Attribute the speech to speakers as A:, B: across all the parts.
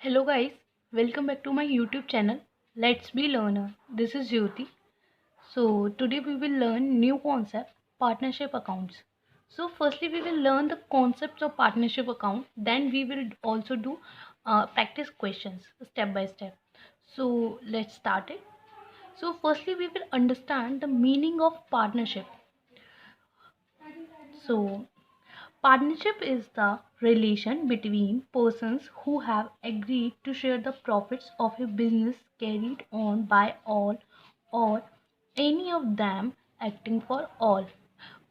A: Hello guys, welcome back to my YouTube channel. Let's be learner. This is Jyoti. So today we will learn new concept partnership accounts. So firstly we will learn the concepts of partnership account. Then we will also do practice questions step by step. So let's start it. So firstly we will understand the meaning of partnership. So partnership is the relation between persons who have agreed to share the profits of a business carried on by all or any of them acting for all.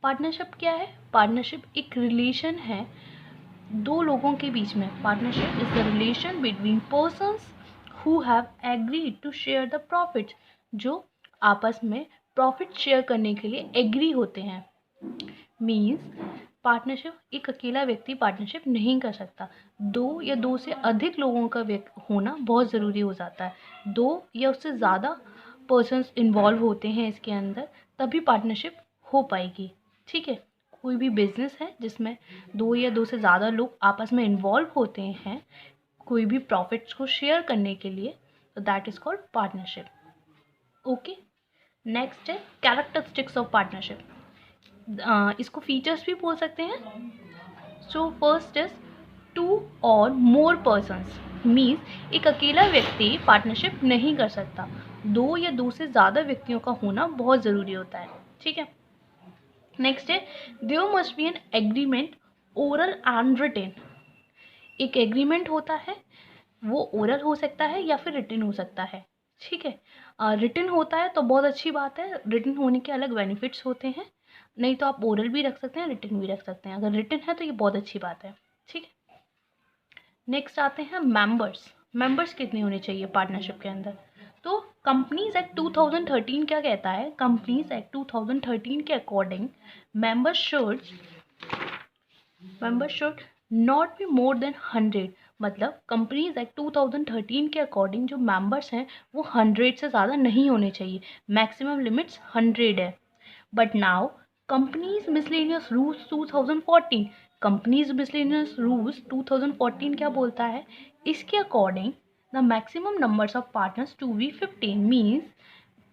A: Partnership क्या है? Partnership एक relation है दो लोगों के बीच में. Partnership is the relation between persons who have agreed to share the profits, जो आपस में प्रॉफिट शेयर करने के लिए एग्री होते हैं. मीन्स पार्टनरशिप एक अकेला व्यक्ति पार्टनरशिप नहीं कर सकता. दो या दो से अधिक लोगों का होना बहुत ज़रूरी हो जाता है. दो या उससे ज़्यादा पर्सन्स इन्वॉल्व होते हैं इसके अंदर, तभी पार्टनरशिप हो पाएगी. ठीक है. कोई भी बिजनेस है जिसमें दो या दो से ज़्यादा लोग आपस में इन्वॉल्व होते हैं कोई भी प्रॉफिट्स को शेयर करने के लिए, तो that is called partnership. Okay. Next है कैरेक्टरिस्टिक्स ऑफ पार्टनरशिप. इसको फीचर्स भी बोल सकते हैं. सो फर्स्ट इज टू और मोर पर्सन्स. मीन्स एक अकेला व्यक्ति पार्टनरशिप नहीं कर सकता. दो या दो से ज़्यादा व्यक्तियों का होना बहुत ज़रूरी होता है. ठीक है. नेक्स्ट है there must be an agreement oral and written. एक एग्रीमेंट होता है, वो ओरल हो सकता है या फिर रिटन हो सकता है. ठीक है. रिटन होता है तो बहुत अच्छी बात है. रिटन होने के अलग बेनिफिट्स होते हैं. नहीं तो आप ओरल भी रख सकते हैं, रिटन भी रख सकते हैं. अगर रिटन है तो ये बहुत अच्छी बात है. ठीक है. नेक्स्ट आते हैं मेंबर्स. मेंबर्स कितने होने चाहिए पार्टनरशिप के अंदर? तो कंपनीज एक्ट 2013 क्या कहता है? कंपनीज एक्ट 2013 के according members should not be more then 100. मतलब कंपनीज एक्ट 2013 के अकॉर्डिंग जो मेंबर्स हैं वो 100 से ज़्यादा नहीं होने चाहिए. मैक्सिमम लिमिट्स 100 है. But now companies miscellaneous rules 2014. Companies miscellaneous rules 2014 क्या बोलता है? इसके according the maximum numbers of partners to be 15. Means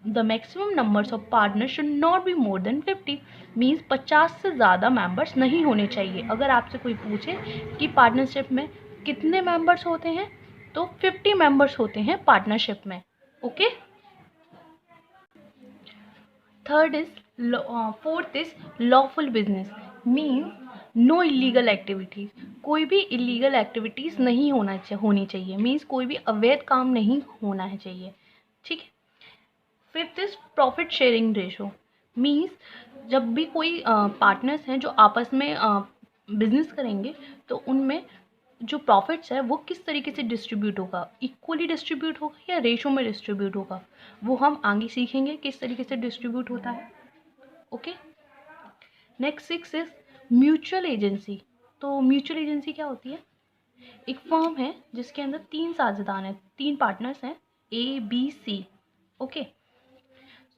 A: the maximum numbers of partner should not be more than 50. Means 50 से ज़्यादा मेंबर्स नहीं होने चाहिए. अगर आपसे कोई पूछे कि पार्टनरशिप में कितने मेंबर्स होते हैं, तो 50 मेंबर्स होते हैं पार्टनरशिप में. Okay. Fourth is lawful business. Means no illegal activities. कोई भी इलीगल एक्टिविटीज़ नहीं होनी चाहिए. मीन्स कोई भी अवैध काम नहीं होना है चाहिए. ठीक है. Fifth is profit sharing ratio. Means जब भी कोई पार्टनर्स हैं जो आपस में बिजनेस करेंगे, तो उनमें जो प्रॉफिट्स है वो किस तरीके से डिस्ट्रीब्यूट होगा. इक्वली डिस्ट्रीब्यूट होगा या रेशो में डिस्ट्रीब्यूट होगा, वो हम आगे सीखेंगे किस तरीके से डिस्ट्रीब्यूट होता है. Okay. Next 6 is mutual agency. तो म्यूचुअल एजेंसी क्या होती है? एक फर्म है जिसके अंदर 3 साझेदार हैं, 3 पार्टनर्स हैं, ए बी सी. ओके.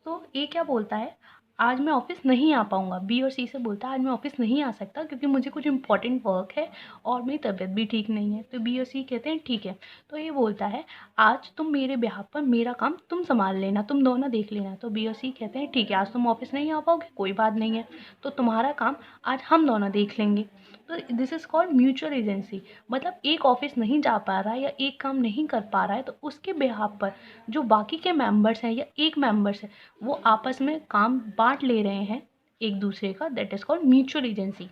A: तो ए क्या बोलता है? आज मैं ऑफिस नहीं आ पाऊँगा. बी और सी से बोलता है आज मैं ऑफिस नहीं आ सकता क्योंकि मुझे कुछ इंपॉर्टेंट वर्क है और मेरी तबीयत भी ठीक नहीं है. तो बी और सी कहते हैं ठीक है. तो ये बोलता है आज तुम मेरे बिहाफ पर मेरा काम तुम संभाल लेना, तुम दोनों देख लेना. तो बी और सी कहते हैं ठीक है, आज तुम ऑफिस नहीं आ पाओगे, कोई बात नहीं है, तो तुम्हारा काम आज हम दोनों देख लेंगे. तो this is called mutual agency. मतलब एक ऑफिस नहीं जा पा रहा है या एक काम नहीं कर पा रहा है, तो उसके बिहाफ पर जो बाकी के मेंबर्स हैं या एक मेंबर्स है वो आपस में काम बांट ले रहे हैं एक दूसरे का. That is called mutual agency.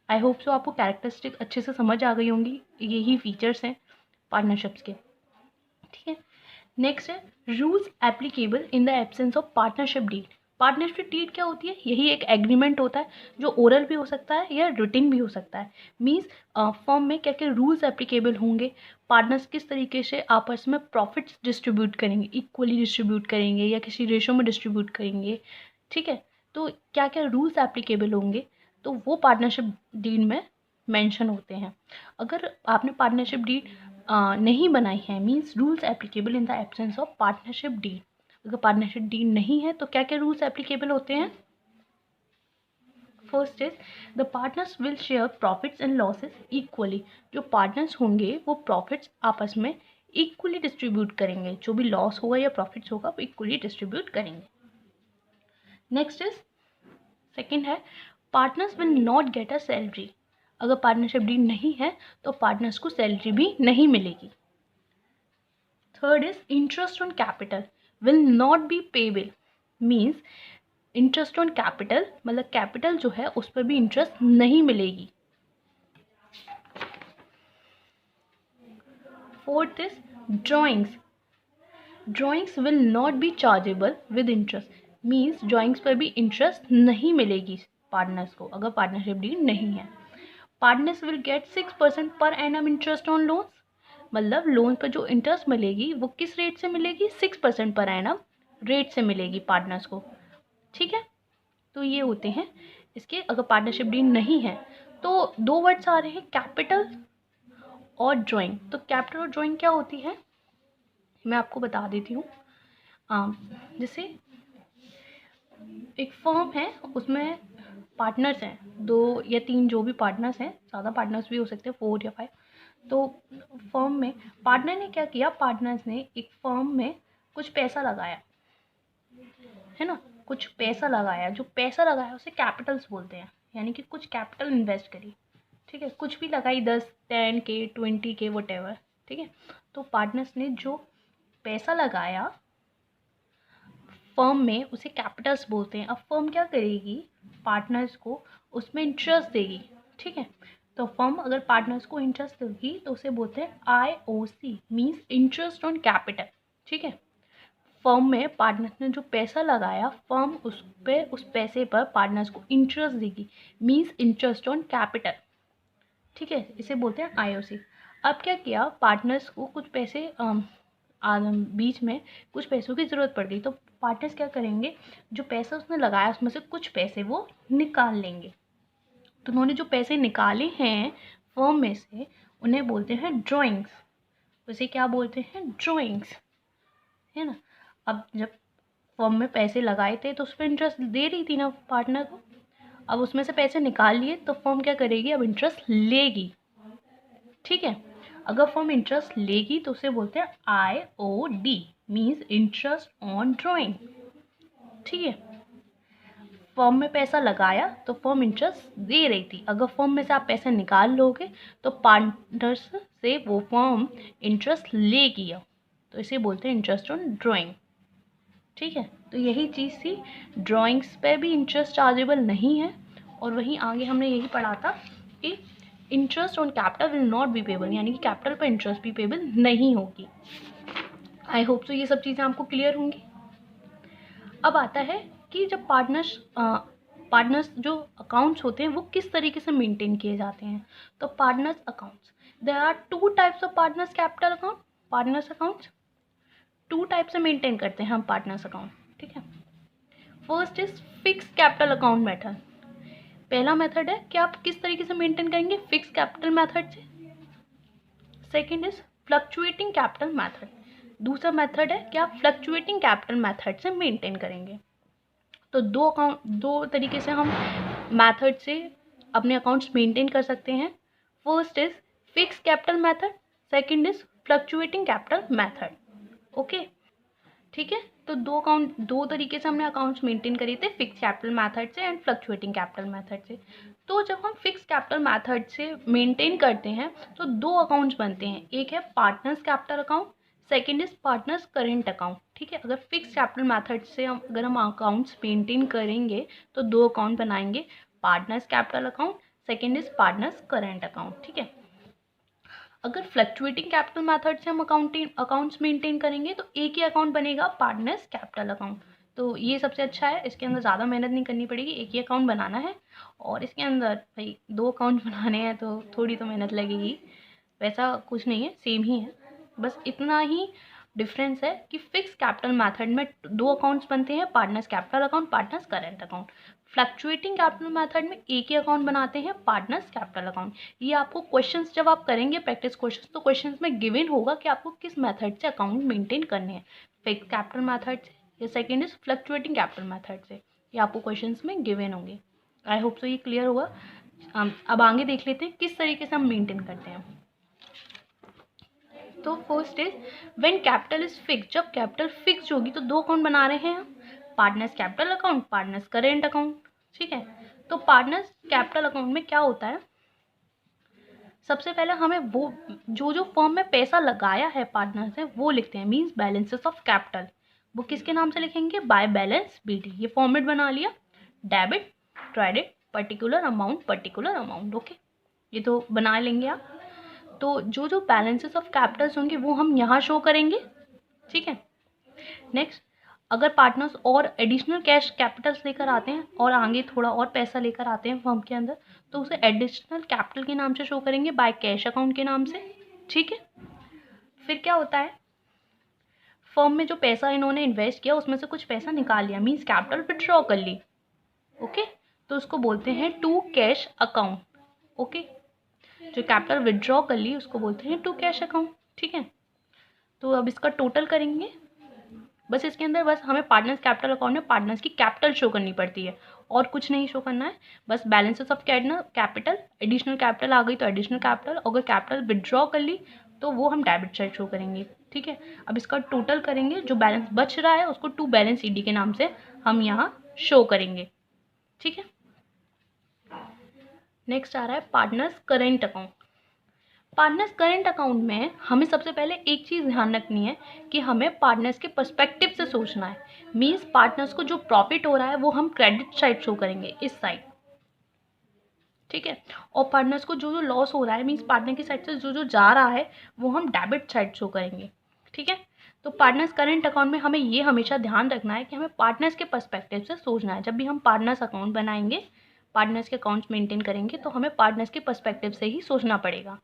A: I hope so आपको कैरेक्टरिस्टिक अच्छे से समझ आ गई होंगी. यही फीचर्स हैं पार्टनरशिप्स के. ठीक है. नेक्स्ट है rules applicable in the absence of partnership deed. Partnership deed क्या होती है? यही एक एग्रीमेंट होता है जो ओरल भी हो सकता है या रिटन भी हो सकता है. मीन्स फर्म में क्या क्या रूल्स एप्लीकेबल होंगे, पार्टनर्स किस तरीके से आपस में प्रॉफिट्स डिस्ट्रीब्यूट करेंगे, इक्वली डिस्ट्रीब्यूट करेंगे या किसी रेशो में डिस्ट्रीब्यूट करेंगे. ठीक है. तो क्या क्या रूल्स एप्लीकेबल होंगे, तो वो पार्टनरशिप डीड में मेंशन होते हैं. अगर आपने पार्टनरशिप डीड नहीं बनाई है, means rules applicable in the absence of partnership deed. अगर पार्टनरशिप डीड नहीं है तो क्या क्या रूल्स एप्लीकेबल होते हैं? First is the partners will share profits and losses equally. जो पार्टनर्स होंगे वो प्रॉफिट्स आपस में इक्वली डिस्ट्रीब्यूट करेंगे, जो भी लॉस होगा या प्रॉफिट्स होगा वो इक्वली डिस्ट्रीब्यूट करेंगे। नेक्स्ट इज सेकेंड है partners will not get a salary. अगर पार्टनरशिप डील नहीं है तो पार्टनर्स को सैलरी भी नहीं मिलेगी। Third is interest on capital will not be payable. Means interest on capital मतलब कैपिटल जो है उस पर भी इंटरेस्ट नहीं मिलेगी। Fourth is drawings will not be chargeable with interest. Means drawings पर भी इंटरेस्ट नहीं मिलेगी पार्टनर्स को अगर पार्टनरशिप डील नहीं है। Partners will get 6% per annum interest on loans. मतलब लोन पर जो इंटरेस्ट मिलेगी वो किस रेट से मिलेगी, 6% पर एनम रेट से मिलेगी पार्टनर्स को। ठीक है, तो ये होते हैं इसके अगर पार्टनरशिप डील नहीं है। तो दो वर्ड्स आ रहे हैं कैपिटल और ड्राइंग। तो कैपिटल और ड्राइंग क्या होती है मैं आपको बता देती हूँ। जैसे एक फर्म है उसमें पार्टनर्स हैं 2 या 3 जो भी पार्टनर्स हैं, ज़्यादा पार्टनर्स भी हो सकते हैं 4 या 5। तो फर्म में पार्टनर ने क्या किया, पार्टनर्स ने एक फर्म में कुछ पैसा लगाया है ना, कुछ पैसा लगाया। जो पैसा लगाया उसे कैपिटल्स बोलते हैं, यानी कि कुछ कैपिटल इन्वेस्ट करी। ठीक है, कुछ भी लगाई 10, 10K 20K वटेवर। ठीक है, तो पार्टनर्स ने जो पैसा लगाया फर्म में उसे कैपिटल्स बोलते हैं। अब फर्म क्या करेगी, पार्टनर्स को उसमें इंटरेस्ट देगी। ठीक है, तो फर्म अगर पार्टनर्स को इंटरेस्ट देगी तो उसे बोलते हैं IOC means interest on capital. ठीक है, फर्म में पार्टनर्स ने जो पैसा लगाया फर्म उस पैसे पर पार्टनर्स को इंटरेस्ट देगी मीन्स इंटरेस्ट ऑन कैपिटल। ठीक है, इसे बोलते हैं IOC। अब क्या किया, पार्टनर्स को कुछ पैसे बीच में कुछ पैसों की ज़रूरत पड़ गई, तो पार्टनर्स क्या करेंगे, जो पैसा उसने लगाया उसमें से कुछ पैसे वो निकाल लेंगे। तो उन्होंने जो पैसे निकाले हैं फर्म में से उन्हें बोलते हैं ड्राइंग्स। उसे क्या बोलते हैं, ड्राइंग्स, है ना। अब जब फर्म में पैसे लगाए थे तो उस पर इंटरेस्ट दे रही थी ना पार्टनर को, अब उसमें से पैसे निकाल लिए तो फर्म क्या करेगी, अब इंटरेस्ट लेगी। ठीक है, अगर फर्म इंटरेस्ट लेगी तो उसे बोलते हैं IOD means interest on drawing. ठीक है, फर्म में पैसा लगाया तो फर्म इंटरेस्ट दे रही थी, अगर फर्म में से आप पैसे निकाल लोगे तो पार्टनर्स से वो फर्म इंटरेस्ट लेगी, तो इसे बोलते हैं इंटरेस्ट ऑन ड्राइंग। ठीक है, तो यही चीज़ थी, ड्राइंग्स पे भी इंटरेस्ट चार्जेबल नहीं है। और वहीं आगे हमने यही पढ़ा था कि interest on capital will not be payable, यानी कि कैपिटल पर इंटरेस्ट भी पेबल नहीं होगी। आई होप सो ये सब चीज़ें आपको क्लियर होंगी। अब आता है कि जब पार्टनर्स जो अकाउंट्स होते हैं वो किस तरीके से मेंटेन किए जाते हैं। तो partners accounts, there are 2 types of partners capital account. Partners accounts 2 type से मेंटेन करते हैं हम पार्टनर्स अकाउंट। ठीक है, first is fix capital account method. पहला मेथड है कि आप किस तरीके से मेंटेन करेंगे, फिक्स कैपिटल मेथड से। Second is fluctuating capital method. दूसरा मेथड है कि आप फ्लक्चुएटिंग कैपिटल मेथड से मेंटेन करेंगे। तो दो तरीके से हम मेथड से अपने अकाउंट्स मेंटेन कर सकते हैं। First is fix capital method, second is fluctuating capital method. Okay, ठीक है, तो दो तरीके से हमने अकाउंट्स मेंटेन करे थे, फिक्स कैपिटल मेथड से एंड फ्लक्चुएटिंग कैपिटल मेथड से। तो जब हम फिक्स कैपिटल मेथड से मेंटेन करते हैं तो 2 अकाउंट्स बनते हैं, एक है partners capital account, second is partners current account. ठीक है, अगर फिक्स कैपिटल मेथड से अगर हम अकाउंट्स मेंटेन करेंगे तो 2 अकाउंट बनाएंगे, partners capital account, second is partners current account. ठीक है, अगर फ्लक्चुएटिंग कैपिटल मेथड से हम अकाउंट्स मेंटेन करेंगे तो एक ही अकाउंट बनेगा, पार्टनर्स कैपिटल अकाउंट। तो ये सबसे अच्छा है, इसके अंदर ज़्यादा मेहनत नहीं करनी पड़ेगी, एक ही अकाउंट बनाना है। और इसके अंदर भाई 2 अकाउंट बनाने हैं तो थोड़ी तो मेहनत लगेगी, वैसा कुछ नहीं है, सेम ही है, बस इतना ही डिफरेंस है कि फिक्स कैपिटल मेथड में 2 अकाउंट्स बनते हैं, partners capital account, partners current account. Fluctuating capital method में एक ही अकाउंट बनाते हैं, पार्टनर्स कैपिटल अकाउंट। ये आपको क्वेश्चंस जब आप करेंगे प्रैक्टिस क्वेश्चंस तो क्वेश्चंस में गिवन होगा कि आपको किस मेथड से अकाउंट मेंटेन करने हैं, फिक्स कैपिटल मेथड से या second is fluctuating capital method से, ये आपको क्वेश्चंस में गिवन होंगे। आई होप सो ये क्लियर होगा। अब आगे देख लेते हैं किस तरीके से हम मेंटेन करते हैं। तो first is when capital is fix, जब कैपिटल फिक्स होगी तो दो अकाउंट बना रहे हैं हम, partners capital account, partners current account. ठीक है, तो पार्टनर्स कैपिटल अकाउंट में क्या होता है, सबसे पहले हमें वो जो फर्म में पैसा लगाया है पार्टनर्स ने वो लिखते हैं, मींस बैलेंसेस ऑफ कैपिटल। वो किसके नाम से लिखेंगे, बाय बैलेंस बीटी। ये फॉर्मेट बना लिया, debit credit particular amount. Okay, ये तो बना लेंगे आप। तो जो बैलेंसेस ऑफ कैपिटल्स होंगे वो हम यहाँ शो करेंगे। ठीक है, नेक्स्ट, अगर पार्टनर्स और एडिशनल कैश कैपिटल्स लेकर आते हैं और आगे थोड़ा और पैसा लेकर आते हैं फर्म के अंदर, तो उसे एडिशनल कैपिटल के नाम से शो करेंगे, बाय कैश अकाउंट के नाम से। ठीक है, फिर क्या होता है, फर्म में जो पैसा इन्होंने इन्वेस्ट किया उसमें से कुछ पैसा निकाल लिया, मीन्स कैपिटल विड्रॉ कर ली। ओके, तो उसको बोलते हैं टू कैश अकाउंट। ओके, जो कैपिटल विड्रॉ कर ली उसको बोलते हैं टू कैश अकाउंट। ठीक है, तो अब इसका टोटल करेंगे। बस इसके अंदर बस हमें पार्टनर्स कैपिटल अकाउंट में पार्टनर्स की कैपिटल शो करनी पड़ती है और कुछ नहीं शो करना है। बस balances of capital, additional capital आ गई तो एडिशनल कैपिटल, अगर कैपिटल विड्रॉ कर ली तो वो हम डेबिट साइड शो करेंगे। ठीक है, अब इसका टोटल करेंगे, जो बैलेंस बच रहा है उसको टू बैलेंस ईडी के नाम से हम यहाँ शो करेंगे। ठीक है, नेक्स्ट आ रहा है partners current account. Partners current account में हमें सबसे पहले एक चीज़ ध्यान रखनी है कि हमें पार्टनर्स के पर्सपेक्टिव से सोचना है, मींस पार्टनर्स को जो प्रॉफिट हो रहा है वो हम क्रेडिट साइड शो करेंगे, इस साइड। ठीक है, और पार्टनर्स को जो लॉस हो रहा है, मींस पार्टनर की साइड से जो जा रहा है वो हम डेबिट साइड शो करेंगे। ठीक है, तो पार्टनर्स करेंट अकाउंट में हमें ये हमेशा ध्यान रखना है कि हमें पार्टनर्स के पर्सपेक्टिव से सोचना है। जब भी हम पार्टनर्स अकाउंट बनाएंगे, पार्टनर्स के अकाउंट्स मेंटेन करेंगे, तो हमें पार्टनर्स के पर्सपेक्टिव से ही सोचना पड़ेगा।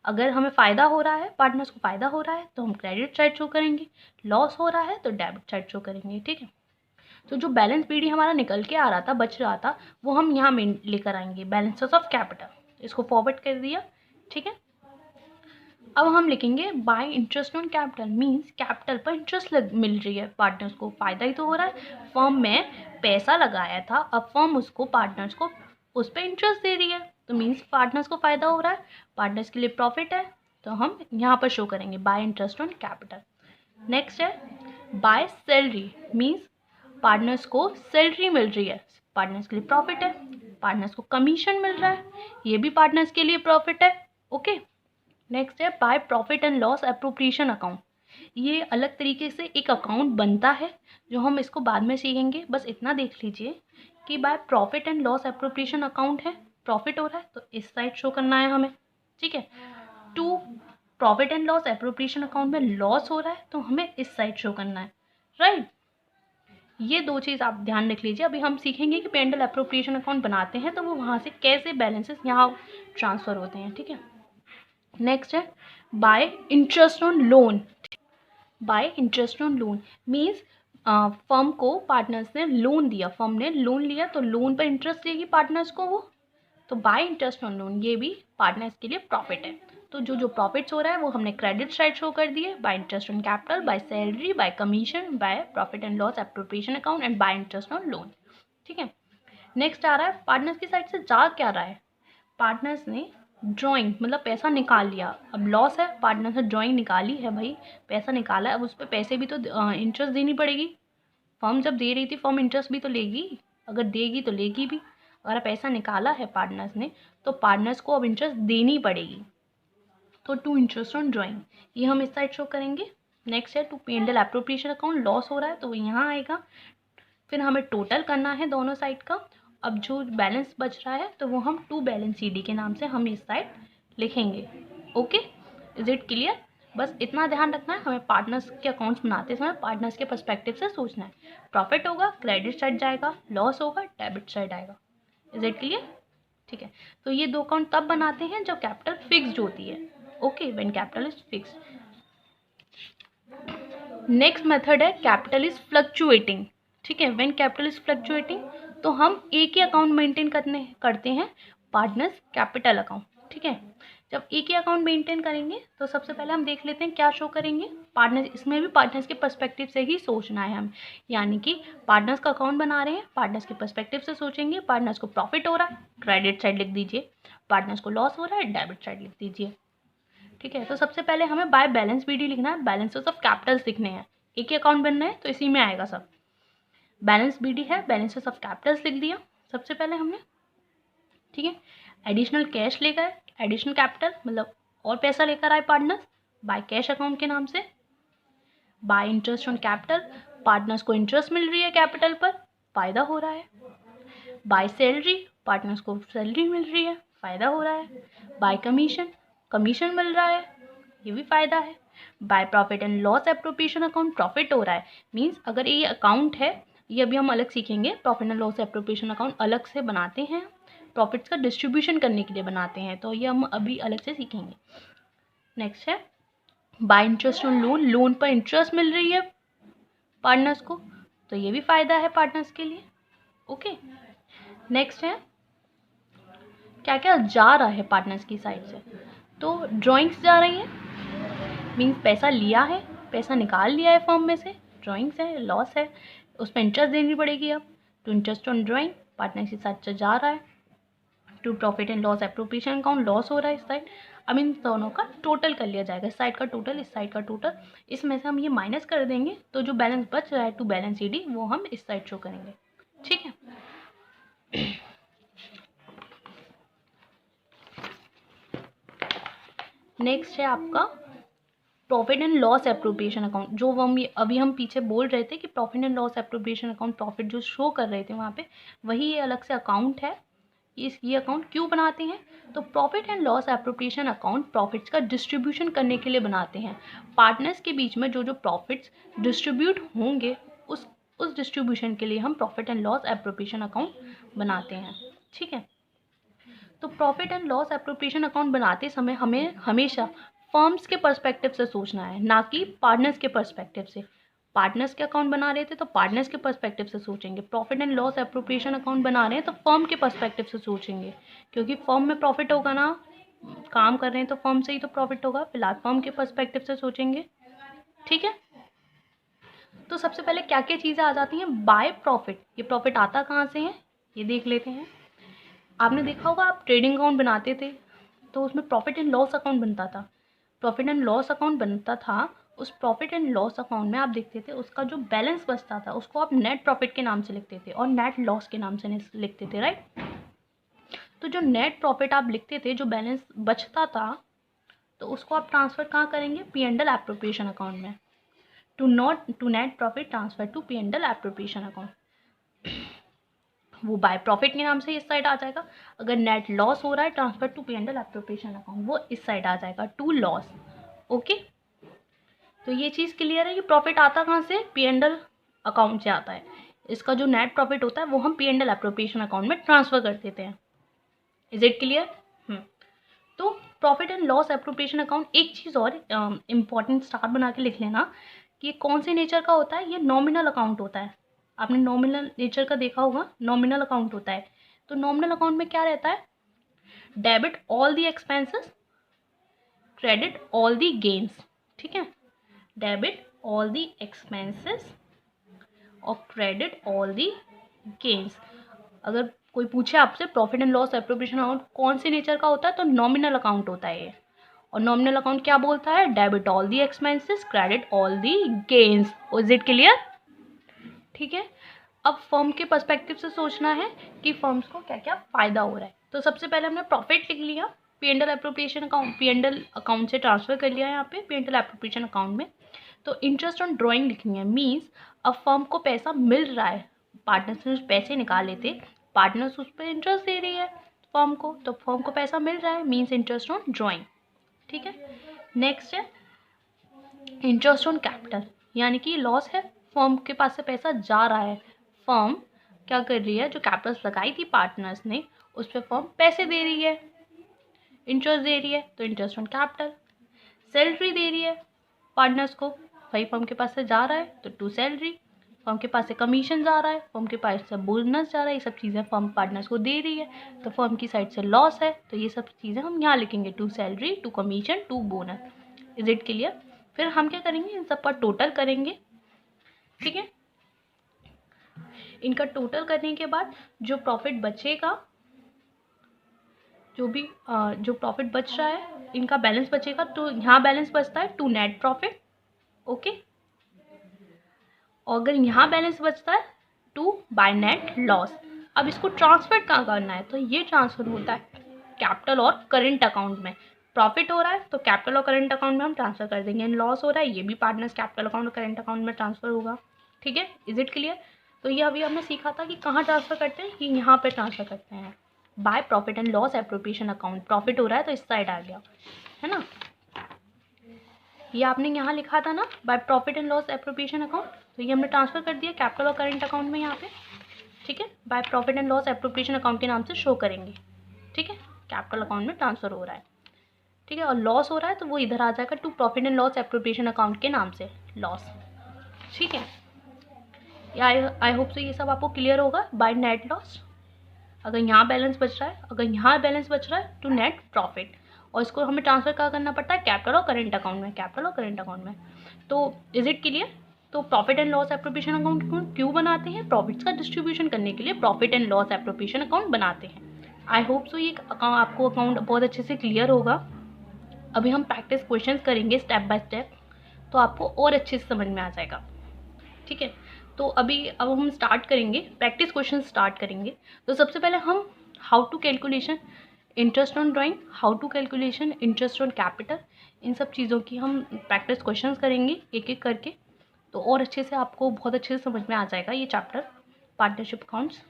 A: अगर हमें फ़ायदा हो रहा है, पार्टनर्स को फ़ायदा हो रहा है तो हम क्रेडिट साइड शो करेंगे, लॉस हो रहा है तो डेबिट साइड शो करेंगे। ठीक है, तो जो बैलेंस पीडी हमारा निकल के आ रहा था, बच रहा था, वो हम यहाँ में लेकर आएंगे, बैलेंसेस ऑफ कैपिटल। इसको फॉरवर्ड कर दिया। ठीक है, अब हम लिखेंगे bye interest on capital, means capital पर इंटरेस्ट मिल रही है, पार्टनर्स को फ़ायदा ही तो हो रहा है। फर्म में पैसा लगाया था, अब फर्म उसको पार्टनर्स को उस पर इंटरेस्ट दे रही है, तो मीन्स पार्टनर्स को फ़ायदा हो रहा है, पार्टनर्स के लिए प्रॉफिट है, तो हम यहाँ पर शो करेंगे bye interest on capital. Next है बाय सैलरी, मीन्स पार्टनर्स को सैलरी मिल रही है, पार्टनर्स के लिए प्रॉफिट है, पार्टनर्स को कमीशन मिल रहा है, ये भी पार्टनर्स के लिए प्रॉफिट है। ओके, नेक्स्ट है by profit and loss appropriation account. ये अलग तरीके से एक अकाउंट बनता है जो हम इसको बाद में सीखेंगे। बस इतना देख लीजिए कि by profit and loss appropriation account है, प्रॉफिट हो रहा है तो इस साइड शो करना है हमें। ठीक है, to profit and loss appropriation account में लॉस हो रहा है तो हमें इस साइड शो करना है, राइट। ये दो चीज़ आप ध्यान रख लीजिए। अभी हम सीखेंगे कि पेंडल एप्रोप्रिएशन अकाउंट बनाते हैं तो वो वहाँ से कैसे बैलेंसेस यहाँ ट्रांसफ़र होते हैं। ठीक है, नेक्स्ट है bye interest on loan. Bye interest on loan means firm को पार्टनर्स ने लोन दिया, फर्म ने लोन लिया तो लोन पर इंटरेस्ट देगी पार्टनर्स को वो, तो बाय इंटरेस्ट ऑन लोन ये भी पार्टनर्स के लिए प्रॉफिट है। तो जो प्रॉफिट्स हो रहा है वो हमने क्रेडिट साइड शो कर दिए, bye interest on capital, by salary, bye commission, by profit and loss appropriation account and bye interest on loan. ठीक है, नेक्स्ट आ रहा है पार्टनर्स की साइड से जा क्या रहा है, पार्टनर्स ने ड्राइंग मतलब पैसा निकाल लिया, अब लॉस है, पार्टनर से ड्राइंग निकाली है भाई, पैसा निकाला है, अब उस पर पैसे भी तो इंटरेस्ट देनी पड़ेगी। फर्म जब दे रही थी फर्म इंटरेस्ट भी तो लेगी, अगर देगी तो लेगी भी। अगर पैसा निकाला है पार्टनर्स ने तो पार्टनर्स को अब इंटरेस्ट देनी पड़ेगी, तो टू इंटरेस्ट ऑन ड्राइंग ये हम इस साइड शो करेंगे। नेक्स्ट है to P and L appropriation account, loss हो रहा है तो वो यहाँ आएगा। फिर हमें टोटल करना है दोनों साइड का, अब जो बैलेंस बच रहा है तो वो हम टू बैलेंस सीडी के नाम से हम इस साइड लिखेंगे। Okay, is it clear. बस इतना ध्यान रखना है, हमें पार्टनर्स के अकाउंट्स बनाते समय पार्टनर्स के पर्सपेक्टिव से सोचना है। प्रॉफिट होगा क्रेडिट साइड जाएगा, लॉस होगा डेबिट साइड आएगा। Is it clear. ठीक है, तो ये दो अकाउंट तब बनाते हैं जब कैपिटल फिक्स्ड होती है। Okay, when capital is fixed. Next method है कैपिटल इज फ्लक्चुएटिंग। ठीक है, व्हेन कैपिटल इज फ्लक्चुएटिंग तो हम एक ही अकाउंट मेंटेन करते हैं, पार्टनर्स कैपिटल अकाउंट। ठीक है, जब एक ही अकाउंट मेंटेन करेंगे तो सबसे पहले हम देख लेते हैं क्या शो करेंगे पार्टनर्स। इसमें भी पार्टनर्स के पर्सपेक्टिव से ही सोचना है हम, यानी कि पार्टनर्स का अकाउंट बना रहे हैं, पार्टनर्स के पर्सपेक्टिव से सोचेंगे। पार्टनर्स को प्रॉफिट हो रहा है, क्रेडिट साइड लिख दीजिए। पार्टनर्स को लॉस हो रहा है, डेबिट साइड लिख दीजिए। ठीक है, तो सबसे पहले हमें बाय बैलेंस बीडी लिखना है, बैलेंसेस ऑफ कैपिटल्स लिखने हैं। एक ही अकाउंट बनना है तो इसी में आएगा सब। बैलेंस बीडी है, बैलेंसेस ऑफ कैपिटल्स लिख दिया सबसे पहले हमने। ठीक है, एडिशनल कैश लेकर, एडिशनल कैपिटल मतलब और पैसा लेकर आए पार्टनर्स बाय कैश अकाउंट के नाम से। Bye interest on capital, partners को इंटरेस्ट मिल रही है कैपिटल पर, फायदा हो रहा है। बाय सैलरी, पार्टनर्स को सैलरी मिल रही है, फायदा हो रहा है। बाय कमीशन, कमीशन मिल रहा है, ये भी फायदा है। By profit and loss appropriation account, profit हो रहा है। मीन्स अगर ये अकाउंट है, ये अभी हम अलग सीखेंगे, profit and loss appropriation account अलग से बनाते हैं, प्रॉफिट्स का डिस्ट्रीब्यूशन करने के लिए बनाते हैं, तो ये हम अभी अलग से सीखेंगे। नेक्स्ट है bye interest on loan, loan पर इंटरेस्ट मिल रही है पार्टनर्स को, तो ये भी फायदा है पार्टनर्स के लिए। ओके, नेक्स्ट है क्या क्या जा रहा है पार्टनर्स की साइड से, तो ड्राइंग्स जा रही है, मीन्स पैसा लिया है, पैसा निकाल लिया है फर्म में से, ड्राइंग्स है। लॉस है, उस पर इंटरेस्ट देनी पड़ेगी अब, तो इंटरेस्ट ऑन ड्राइंग पार्टनर की साइड से जा रहा है। To profit and loss appropriation account, loss हो रहा है इस साइड। अब इन दोनों का टोटल कर लिया जाएगा, इस साइड का टोटल, इस साइड का टोटल। इसमें से हम ये माइनस कर देंगे, तो जो बैलेंस बच रहा है टू बैलेंस ईडी वो हम इस साइड शो करेंगे। ठीक है, नेक्स्ट है आपका profit and loss appropriation account, जो हम अभी हम पीछे बोल रहे थे कि profit and loss appropriation account profit जो शो कर रहे थे वहाँ पे, वही ये अलग से अकाउंट है। ये अकाउंट क्यों बनाते हैं, तो profit and loss appropriation account profits का डिस्ट्रीब्यूशन करने के लिए बनाते हैं। पार्टनर्स के बीच में जो जो प्रॉफिट्स डिस्ट्रीब्यूट होंगे उस डिस्ट्रीब्यूशन के लिए हम profit and loss appropriation account बनाते हैं। ठीक है, तो profit and loss appropriation account बनाते समय हमें हमेशा फर्म्स के पर्सपेक्टिव से सोचना है, ना कि पार्टनर्स के पर्सपेक्टिव से। पार्टनर्स के अकाउंट बना रहे थे तो पार्टनर्स के पर्सपेक्टिव से सोचेंगे, profit and loss appropriation account बना रहे हैं तो फर्म के पर्सपेक्टिव से सोचेंगे, क्योंकि फर्म में प्रॉफिट होगा ना, काम कर रहे हैं तो फर्म से ही तो प्रॉफिट होगा, फिलहाल फर्म के पर्सपेक्टिव से सोचेंगे। ठीक है, तो सबसे पहले क्या क्या चीज़ें आ जाती हैं बाय प्रॉफिट। ये प्रॉफिट आता कहाँ से है ये देख लेते हैं। आपने देखा होगा आप ट्रेडिंग अकाउंट बनाते थे तो उसमें प्रॉफिट एंड लॉस अकाउंट बनता था, प्रॉफिट एंड लॉस अकाउंट बनता था। उस प्रॉफिट एंड लॉस अकाउंट में आप देखते थे उसका जो बैलेंस बचता था उसको आप नेट प्रॉफिट के नाम से लिखते थे और नेट लॉस के नाम से लिखते थे, राइट। तो जो नेट प्रॉफिट आप लिखते थे, जो बैलेंस बचता था, तो उसको आप ट्रांसफ़र कहाँ करेंगे, P and L appropriation account में। To net profit transfer to P and L appropriation account, वो बाय प्रॉफिट के नाम से इस साइड आ जाएगा। अगर नेट लॉस हो रहा है transfer to P and L appropriation account, वो इस साइड आ जाएगा, टू लॉस। ओके, तो ये चीज़ क्लियर है कि प्रॉफिट आता कहाँ से, पी एंड एल अकाउंट से आता है। इसका जो नेट प्रॉफिट होता है वो हम P and L appropriation account में ट्रांसफ़र कर देते हैं। Is it clear? तो profit and loss appropriation account, एक चीज़ और इम्पॉर्टेंट स्टार बना के लिख लेना कि ये कौन से नेचर का होता है, ये नॉमिनल अकाउंट होता है। आपने नॉमिनल नेचर का देखा होगा, नॉमिनल अकाउंट होता है। तो नॉमिनल अकाउंट में क्या रहता है, debit all the expenses, credit all the gains. ठीक है, डेबिट ऑल दी एक्सपेंसेस और क्रेडिट ऑल दी गेन्स। अगर कोई पूछे आपसे profit and loss appropriation account कौन से नेचर का होता है, तो नॉमिनल अकाउंट होता है ये। और नॉमिनल अकाउंट क्या बोलता है, debit all the expenses, credit all the gains. Is it clear? ठीक है, अब फर्म के पर्सपेक्टिव से सोचना है कि फर्म्स को क्या क्या फ़ायदा हो रहा है। तो सबसे पहले हमने प्रॉफिट लिख लिया, P and L appropriation account, P and L account से ट्रांसफ़र कर लिया यहाँ पे P and L appropriation account में। तो इंटरेस्ट ऑन ड्राइंग लिखनी है, मीन्स अब फर्म को पैसा मिल रहा है, पार्टनर्स ने पैसे निकाले थे, पार्टनर्स उस पर इंटरेस्ट दे रही है फर्म को, तो फर्म को पैसा मिल रहा है, मीन्स इंटरेस्ट ऑन ड्राइंग। ठीक है, नेक्स्ट है इंटरेस्ट ऑन कैपिटल, यानी कि लॉस है, फर्म के पास से पैसा जा रहा है, फर्म क्या कर रही है, जो कैपिटल्स लगाई थी पार्टनर्स ने उस पर फर्म पैसे दे रही है, इंटरेस्ट दे रही है, तो इंटरेस्ट ऑन कैपिटल। सैलरी दे रही है पार्टनर्स को, भाई फर्म के पास से जा रहा है तो टू सैलरी, फर्म के पास से कमीशन आ रहा है, फर्म के पास से बोनस जा रहा है, ये सब चीज़ें फर्म पार्टनर्स को दे रही है, तो फर्म की साइड से लॉस है, तो ये सब चीज़ें हम यहाँ लिखेंगे, to salary, to commission, to bonus. Is it clear? फिर हम क्या करेंगे, इन सब का टोटल करेंगे। ठीक है, इनका टोटल करने के बाद जो प्रॉफिट बचेगा, जो प्रॉफिट बच रहा है, इनका बैलेंस बचेगा, तो यहाँ बैलेंस बचता है टू नेट प्रॉफिट। ओके, और अगर यहाँ बैलेंस बचता है टू बाय नेट लॉस। अब इसको ट्रांसफर कहाँ करना है, तो ये ट्रांसफर होता है कैपिटल और करेंट अकाउंट में। प्रॉफिट हो रहा है तो कैपिटल और करेंट अकाउंट में हम ट्रांसफर कर देंगे, एंड लॉस हो रहा है ये भी पार्टनर्स कैपिटल अकाउंट और करेंट अकाउंट में ट्रांसफर होगा। ठीक है, इज इट क्लियर? तो ये अभी हमने सीखा था कि कहाँ ट्रांसफर करते हैं, कि यहाँ पे ट्रांसफर करते हैं by profit and loss appropriation account. Profit हो रहा है तो इस साइड आ गया, है ना। ये आपने यहाँ लिखा था ना, by profit and loss appropriation account, तो ये हमने ट्रांसफर कर दिया कैपिटल और करेंट अकाउंट में यहाँ पे। ठीक है, by profit and loss appropriation account के नाम से शो करेंगे। ठीक है, कैपिटल अकाउंट में ट्रांसफर हो रहा है। ठीक है, और लॉस हो रहा है तो वो इधर आ जाएगा to profit and loss appropriation account के नाम से लॉस। ठीक है, आई होप सो ये सब आपको क्लियर होगा। बाय नेट लॉस, अगर यहाँ बैलेंस बच रहा है, अगर यहाँ बैलेंस बच रहा है, टू नेट प्रॉफिट, और इसको हमें ट्रांसफर कहाँ करना पड़ता है, कैपिटल और करेंट अकाउंट में, कैपिटल और करेंट अकाउंट में। तो इज इट क्लियर? तो profit and loss appropriation account को क्यों बनाते हैं, प्रॉफिट्स का डिस्ट्रीब्यूशन करने के लिए profit and loss appropriation account बनाते हैं। आई होप सो ये आपको अकाउंट बहुत अच्छे से क्लियर होगा। अभी हम प्रैक्टिस क्वेश्चन करेंगे स्टेप बाय स्टेप, तो आपको और अच्छे से समझ में आ जाएगा। ठीक है, तो अब हम स्टार्ट करेंगे, प्रैक्टिस क्वेश्चन स्टार्ट करेंगे। तो सबसे पहले हम how to calculation interest on drawing, how to calculation interest on capital, इन सब चीज़ों की हम प्रैक्टिस क्वेश्चंस करेंगे एक एक करके, तो और अच्छे से आपको बहुत अच्छे से समझ में आ जाएगा ये चैप्टर पार्टनरशिप अकाउंट्स।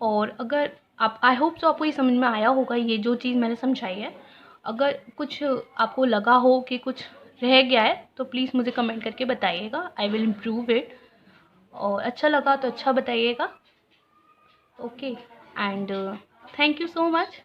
A: और अगर आप, आई होप सो आपको ये समझ में आया होगा ये जो चीज़ मैंने समझाई है। अगर कुछ आपको लगा हो कि कुछ रह गया है तो प्लीज़ मुझे कमेंट करके बताइएगा, आई विल इम्प्रूव इट। और अच्छा लगा तो अच्छा बताइएगा। Okay, and thank you so much.